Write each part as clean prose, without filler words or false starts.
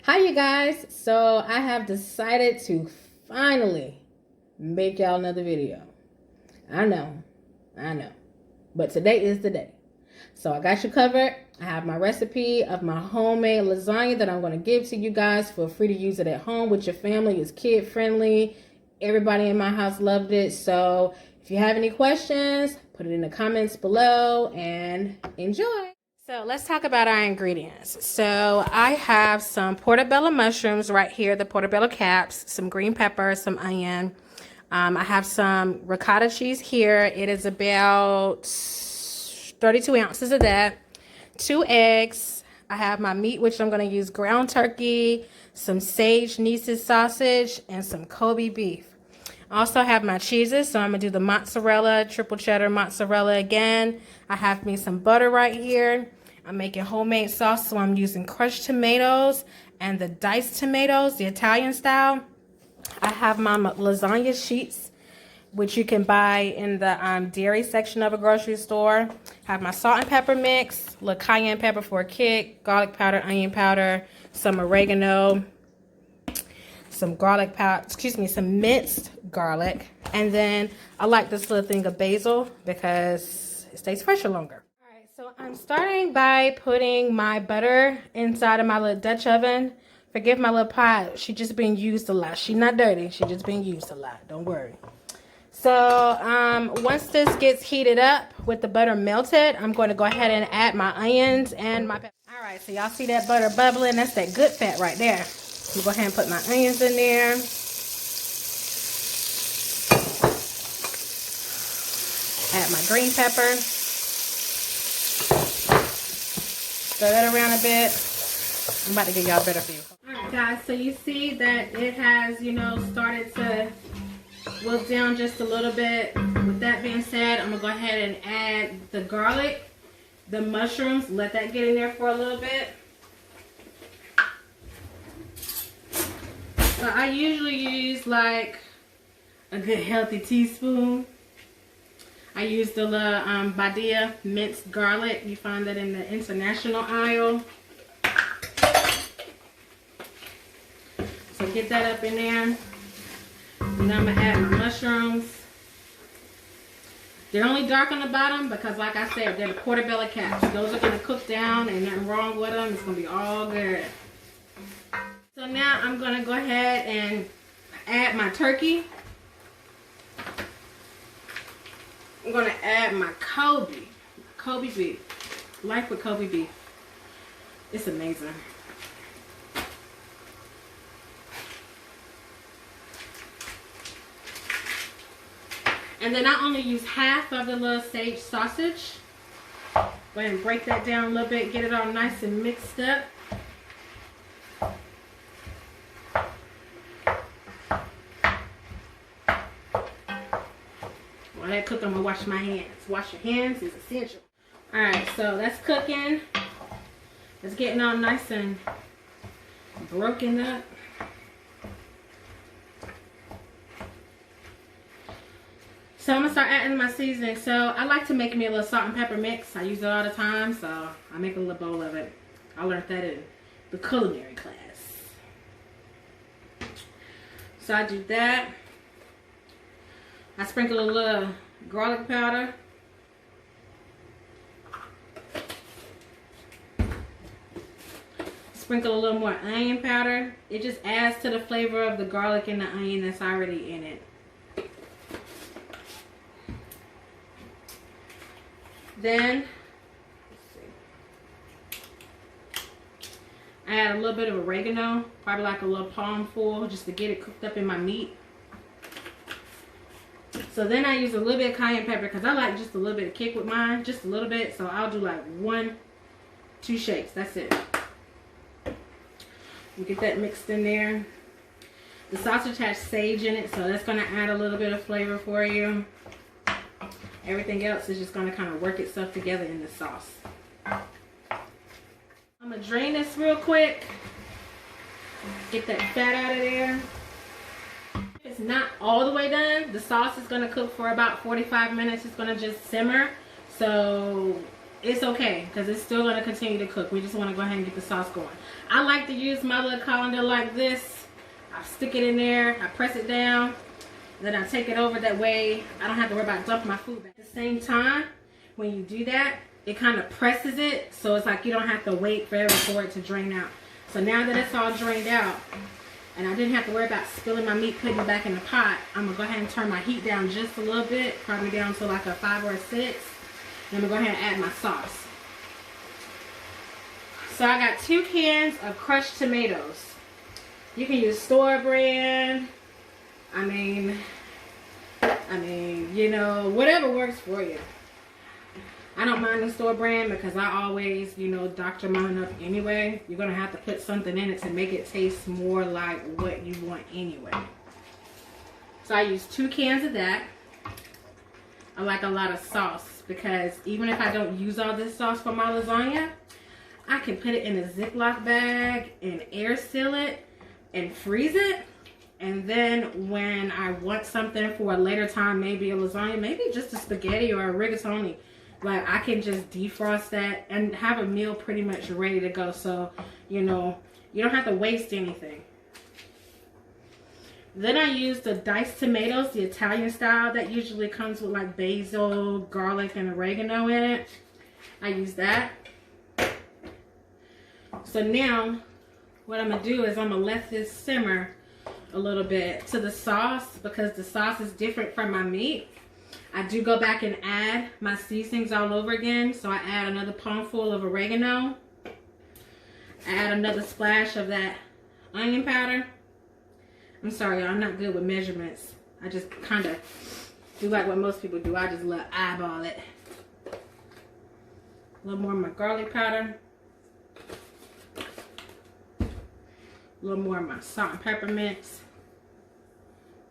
Hi, you guys. So I have decided to finally make y'all another video. I know, but today is the day. So I got you covered. I have my recipe of my homemade lasagna that I'm going to give to you guys for free to use it at home with your family. It's kid friendly. Everybody in my house loved it. So if you have any questions, put it in the comments below and enjoy. So let's talk about our ingredients. So I have some portobello mushrooms right here, the portobello caps, some green pepper, some onion. I have some ricotta cheese here. It is about 32 ounces of that. 2 eggs. I have my meat, which I'm going to use ground turkey, some sage Nice's sausage, and some Kobe beef. I also have my cheeses, so I'm going to do the mozzarella, triple cheddar mozzarella again. I have me some butter right here. I'm making homemade sauce, so I'm using crushed tomatoes and the diced tomatoes, the Italian style. I have my lasagna sheets, which you can buy in the dairy section of a grocery store. I have my salt and pepper mix, little cayenne pepper for a kick, garlic powder, onion powder, some oregano, some garlic powder, some minced garlic. And then I like this little thing of basil because it stays fresher longer. All right, so I'm starting by putting my butter inside of my little Dutch oven. Forgive my little pot, she just been used a lot. She's not dirty, she just been used a lot, don't worry. So once this gets heated up with the butter melted, I'm going to go ahead and add my onions and my pepper. All right, so y'all see that butter bubbling? That's that good fat right there. I'm going to go ahead and put my onions in there. Add my green pepper. Stir that around a bit. I'm about to give y'all a better view. All right, guys, so you see that it has, started to wilt down just a little bit. With that being said, I'm going to go ahead and add the garlic, the mushrooms, let that get in there for a little bit. So I usually use like a good healthy teaspoon. I use the Badia minced garlic. You find that in the international aisle. So get that up in there. And now I'm going to add my mushrooms. They're only dark on the bottom because, like I said, they're the portobello caps. Those are going to cook down and nothing wrong with them. It's going to be all good. So now I'm going to go ahead and add my turkey. I'm going to add my Kobe beef. Life with Kobe beef. It's amazing. And then I only use half of the little sage sausage. Go ahead and break that down a little bit, get it all nice and mixed up. While that cooking, I'm gonna wash my hands. Wash your hands is essential. Alright, so that's cooking. It's getting all nice and broken up. So I'm going to start adding my seasoning. So I like to make me a little salt and pepper mix. I use it all the time, so I make a little bowl of it. I learned that in the culinary class. So I do that. I sprinkle a little garlic powder. Sprinkle a little more onion powder. It just adds to the flavor of the garlic and the onion that's already in it. Then, let's see, I add a little bit of oregano, probably like a little palm full, just to get it cooked up in my meat. So then I use a little bit of cayenne pepper because I like just a little bit of kick with mine, just a little bit. So I'll do like 1-2 shakes, that's it. You get that mixed in there. The sausage has sage in it, so that's going to add a little bit of flavor for you. Everything else is just going to kind of work itself together in the sauce. I'm going to drain this real quick. Get that fat out of there. It's not all the way done. The sauce is going to cook for about 45 minutes. It's going to just simmer. So it's okay because it's still going to continue to cook. We just want to go ahead and get the sauce going. I like to use my little colander like this. I stick it in there, I press it down, then I take it over. That way I don't have to worry about dumping my food back. At the same time, when you do that, it kind of presses it, so it's like you don't have to wait forever for it to drain out. So now that it's all drained out, and I didn't have to worry about spilling my meat, putting it back in the pot, I'm going to go ahead and turn my heat down just a little bit, probably down to like a 5 or a 6. And I'm going to go ahead and add my sauce. So I got 2 cans of crushed tomatoes. You can use store brand. I mean, you know, whatever works for you. I don't mind the store brand because I always, you know, doctor mine up anyway. You're going to have to put something in it to make it taste more like what you want anyway. So I use 2 cans of that. I like a lot of sauce because even if I don't use all this sauce for my lasagna, I can put it in a Ziploc bag and air seal it and freeze it. And then when I want something for a later time, maybe a lasagna, maybe just a spaghetti or a rigatoni, like I can just defrost that and have a meal pretty much ready to go. So, you know, you don't have to waste anything. Then I use the diced tomatoes, the Italian style that usually comes with like basil, garlic, and oregano in it. I use that. So now what I'm going to do is I'm going to let this simmer a little bit to the sauce because the sauce is different from my meat. I do go back and add my seasonings all over again. So I add another palmful of oregano. I add another splash of that onion powder. I'm sorry, y'all, I'm not good with measurements. I just kind of do like what most people do. I just let eyeball it. A little more of my garlic powder. A little more of my salt and pepper mix.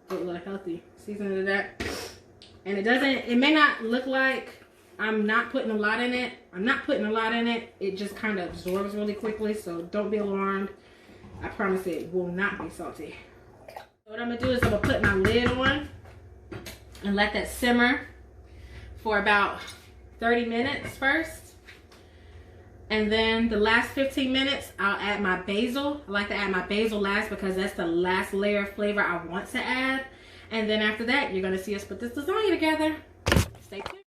Put a little healthy seasoning to that. And it may not look like I'm not putting a lot in it. I'm not putting a lot in it. It just kind of absorbs really quickly, so don't be alarmed. I promise it will not be salty. So what I'm going to do is I'm going to put my lid on and let that simmer for about 30 minutes first. And then the last 15 minutes, I'll add my basil. I like to add my basil last because that's the last layer of flavor I want to add. And then after that, you're going to see us put this lasagna together. Stay tuned.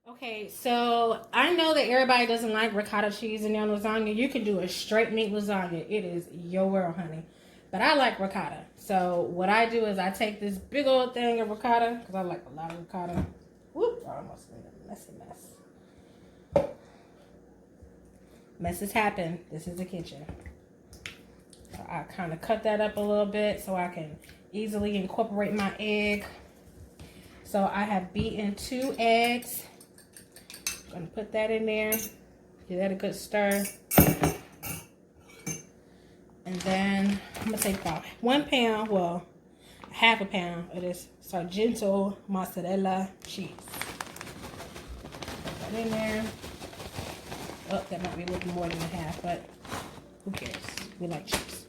Okay, so I know that everybody doesn't like ricotta cheese in their lasagna. You can do a straight meat lasagna. It is your world, honey. But I like ricotta. So what I do is I take this big old thing of ricotta, because I like a lot of ricotta. Whoop, I almost made a messy mess. Messes happen. This is the kitchen. So I kind of cut that up a little bit so I can easily incorporate my egg. So I have beaten 2 eggs. I'm going to put that in there. Give that a good stir. And then I'm going to take about 1 pound, well, half a pound of this Sargento mozzarella cheese. Put that in there. Oh, that might be a little more than a half, but who cares? We like cheese.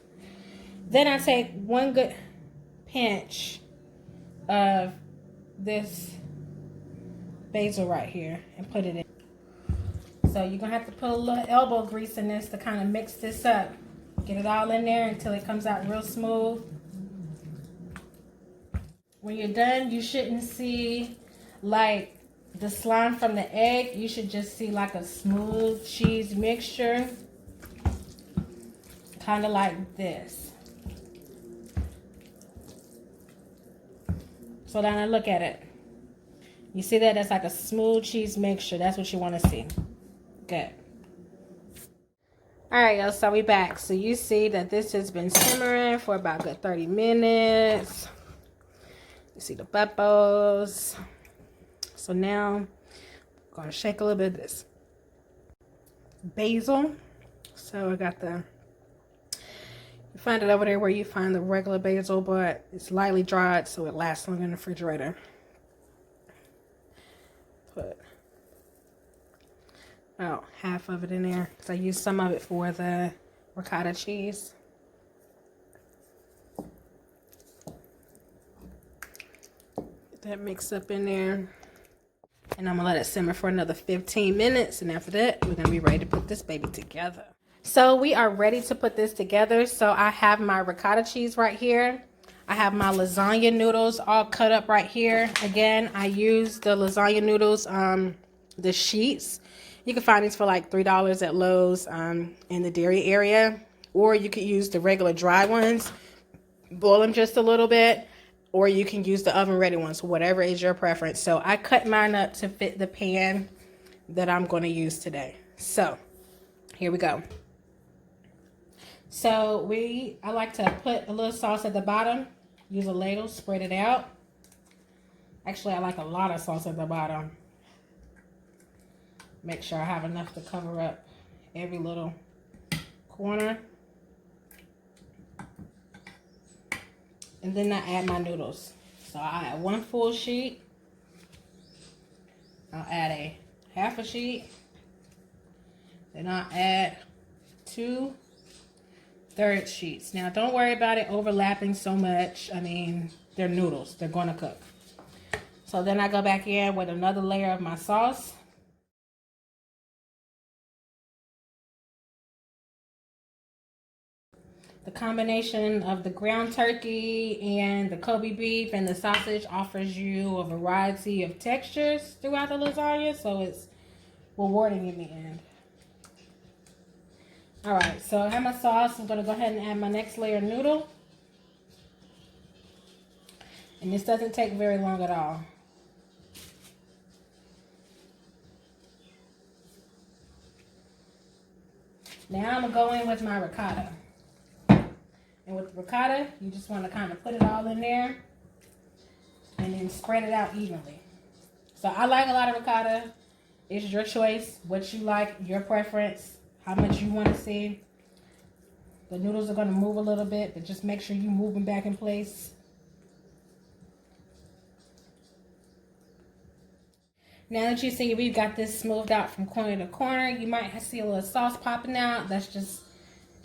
Then I take 1 good pinch of this basil right here and put it in. So you're going to have to put a little elbow grease in this to kind of mix this up. Get it all in there until it comes out real smooth. When you're done, you shouldn't see like the slime from the egg. You should just see like a smooth cheese mixture. Kind of like this. So now look at it. You see that? That's like a smooth cheese mixture. That's what you want to see. Good. Alright, y'all, so we back. So you see that this has been simmering for about a good 30 minutes. You see the bubbles. So now I'm going to shake a little bit of this basil. So I got the, you find it over there where you find the regular basil, but it's lightly dried so it lasts longer in the refrigerator. Put about half of it in there because I used some of it for the ricotta cheese. Get that mixed up in there. And I'm gonna let it simmer for another 15 minutes. And after that, we're gonna be ready to put this baby together. So we are ready to put this together. So I have my ricotta cheese right here. I have my lasagna noodles all cut up right here. Again, I use the lasagna noodles, the sheets. You can find these for like $3 at Lowe's in the dairy area. Or you could use the regular dry ones, boil them just a little bit. Or you can use the oven ready ones, whatever is your preference. So I cut mine up to fit the pan that I'm going to use today. So here we go. So I like to put a little sauce at the bottom. Use a ladle, spread it out. Actually, I like a lot of sauce at the bottom. Make sure I have enough to cover up every little corner. And then I add my noodles. So I add 1 full sheet. I'll add a half a sheet. Then I'll add 2 third sheets. Now don't worry about it overlapping so much. I mean, they're noodles. They're going to cook. So then I go back in with another layer of my sauce. The combination of the ground turkey and the Kobe beef and the sausage offers you a variety of textures throughout the lasagna, so it's rewarding in the end. All right, so I have my sauce. I'm going to go ahead and add my next layer of noodle. And this doesn't take very long at all. Now I'm going to go in with my ricotta. And with the ricotta, you just want to kind of put it all in there and then spread it out evenly. So I like a lot of ricotta. It's your choice, what you like, your preference, how much you want to see. The noodles are going to move a little bit, but just make sure you move them back in place. Now that you see we've got this smoothed out from corner to corner, you might see a little sauce popping out. That's just,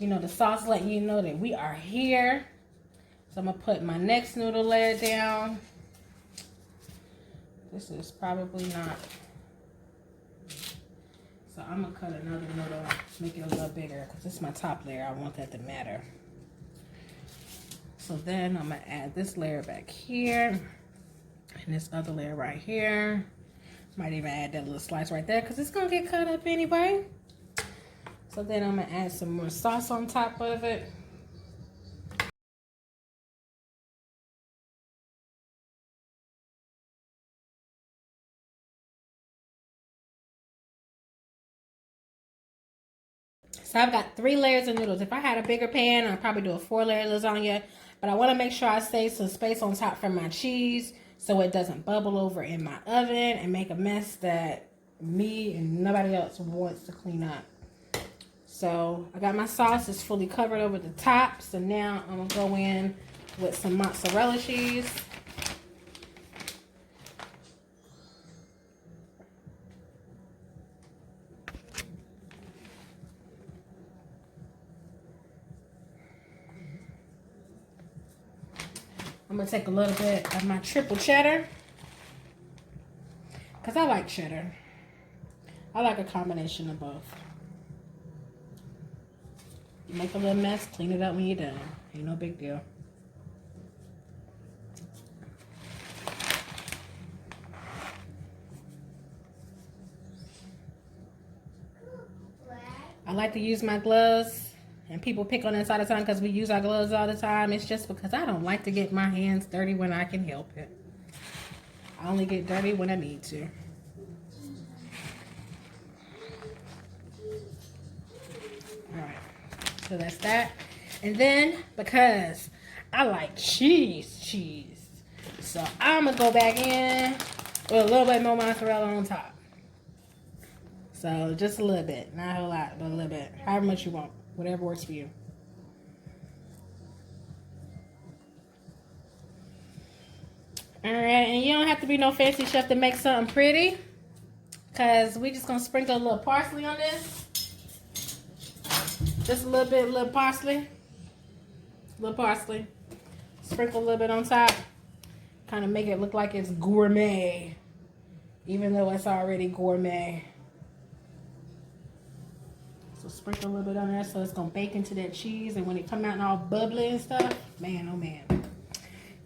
you know, the sauce letting you know that we are here. So I'm going to put my next noodle layer down. This is probably not. So I'm going to cut another noodle, make it a little bigger because this is my top layer. I want that to matter. So then I'm going to add this layer back here and this other layer right here. Might even add that little slice right there because it's going to get cut up anyway. So then I'm going to add some more sauce on top of it. So I've got 3 layers of noodles. If I had a bigger pan, I'd probably do a 4-layer lasagna. But I want to make sure I save some space on top for my cheese so it doesn't bubble over in my oven and make a mess that me and nobody else wants to clean up. So I got my sauce, it's fully covered over the top. So now I'm going to go in with some mozzarella cheese. I'm going to take a little bit of my triple cheddar because I like cheddar. I like a combination of both. You make a little mess, clean it up when you're done. Ain't no big deal. I like to use my gloves. And people pick on us all the time because we use our gloves all the time. It's just because I don't like to get my hands dirty when I can help it. I only get dirty when I need to. Alright, so that's that. And then, because I like cheese. So I'm going to go back in with a little bit more mozzarella on top. So just a little bit. Not a whole lot, but a little bit. However much you want. Whatever works for you. Alright, and you don't have to be no fancy chef to make something pretty. Because we just going to sprinkle a little parsley on this. Just a little bit, a little parsley. Sprinkle a little bit on top. Kind of make it look like it's gourmet. even though it's already gourmet. So sprinkle a little bit on there so it's gonna bake into that cheese, and when it come out and all bubbly and stuff, man, oh man.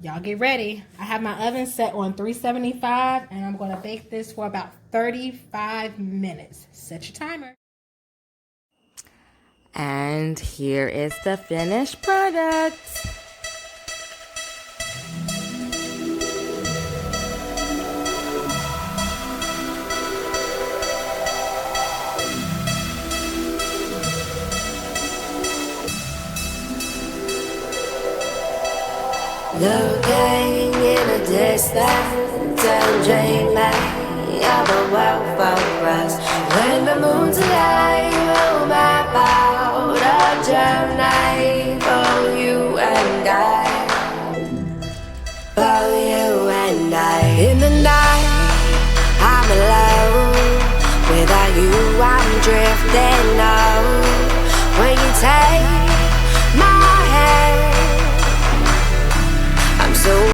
Y'all get ready. I have my oven set on 375 and I'm gonna bake this for about 35 minutes. Set your timer. And here is the finished product. Looking in the distance and dreaming of a world for us. When the moon's alive, we'll map out a journey for you and I. For you and I. In the night, I'm alone. Without you, I'm drifting out. When you take